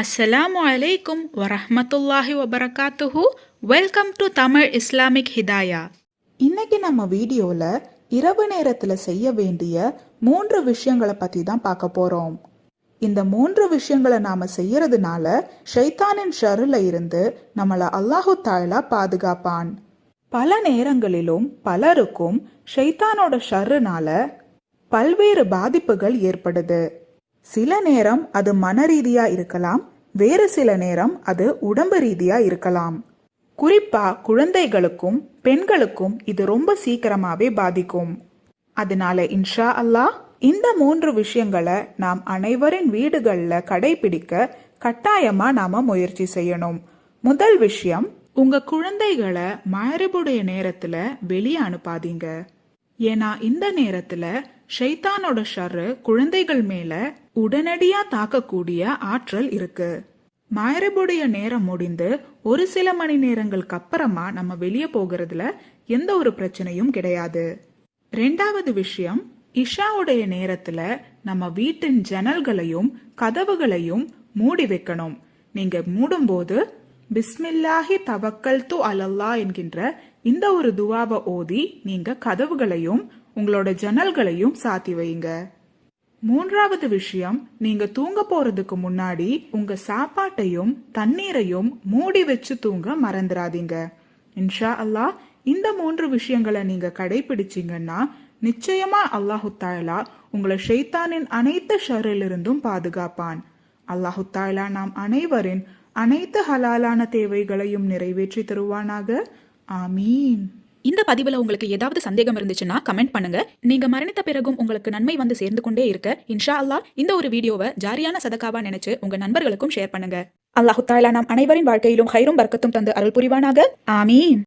அஸ்ஸலாமு அலைக்கும் வரஹ்மத்துல்லாஹி வபரகாத்துஹு. Welcome to Tamil Islamic Hidaya. இன்னைக்கு நம்ம வீடியோல இரவு நேரத்துல செய்ய வேண்டிய 3 விஷயங்களை பத்தி தான் பார்க்க போறோம். இந்த 3 விஷயங்களை நாம செய்யறதுனால ஷைத்தானின் ஷர்ல இருந்து நம்மள அல்லாஹு தாலா பாதுகாப்பான். பல நேரங்களிலும் பலருக்கும் ஷைத்தானோட ஷர்னால பல்வேறு பாதிப்புகள் ஏற்படுது. சில நேரம் அது மன ரீதியா இருக்கலாம், வேறு சில நேரம் அது உடம்பு ரீதியா இருக்கலாம். குறிப்பா குழந்தைகளுக்கும் பெண்களுக்கும் இது ரொம்ப சீக்கிரமாவே பாதிக்கும். அதனால இன்ஷா அல்லாஹ் இந்த 3 விஷயங்களை நாம் அனைவரின் வீடுகள்ல கடைபிடிக்க கட்டாயமா நாம முயற்சி செய்யணும். முதல் விஷயம், உங்க குழந்தைகளை மஹ்ரிபுடைய நேரத்துல வெளியே அனுப்பாதீங்க. ஏன்னா இந்த நேரத்துல ஷைத்தானோட ஷர்ரு குழந்தைகள் மேல உடனடியா தாக்கக்கூடிய ஆற்றல் இருக்கு. மஹ்ரிபுடைய நேரம் முடிந்து ஒரு சில மணி நேரங்களுக்கு அப்புறமா நம்ம வெளியே போகிறதுல எந்த ஒரு பிரச்சனையும் கிடையாது. 2வது விஷயம், இஷாவுடைய நேரத்துல நம்ம வீட்டின் ஜன்னல்களையும் கதவுகளையும் மூடி வைக்கணும். நீங்க மூடும்போது பிஸ்மில்லாஹி தவக்கல்து அலல்லா என்கின்ற இந்த ஒரு துவாவை ஓதி நீங்க கதவுகளையும் உங்களோட ஜன்னல்களையும் சாத்தி வைங்க. 3வது விஷயம், நீங்க தூங்க போறதுக்கு முன்னாடி உங்க சாப்பாட்டையும் தண்ணீரையும் மூடி வச்சு தூங்க மறந்துடாதீங்க. இன்ஷா அல்லாஹ் இந்த 3 விஷயங்களை நீங்க கடைபிடிச்சீங்கன்னா நிச்சயமா அல்லாஹு தாலா உங்களை ஷைத்தானின் அனைத்து ஷர்ரிலிருந்தும் பாதுகாப்பான். அல்லாஹு தாலா நாம் அனைவரின் அனைத்து ஹலாலான தேவைகளையும் நிறைவேற்றி தருவானாக. ஆமீன். இந்த பதிவுல உங்களுக்கு ஏதாவது சந்தேகம் இருந்துச்சுன்னா கமெண்ட் பண்ணுங்க. நீங்க மரணித்த பிறகும் உங்களுக்கு நன்மை வந்து சேர்ந்து கொண்டே இருக்க இன்ஷா அல்லாஹ் இந்த ஒரு வீடியோவை ஜாரியான சதகாவா நினைச்சு உங்க நண்பர்களுக்கும் ஷேர் பண்ணுங்க. அல்லாஹு தாலா நாம் அனைவரின் வாழ்க்கையிலும் ஹைரும் பர்க்கத்தும் தந்து அருள் புரிவானாக. ஆமீன்.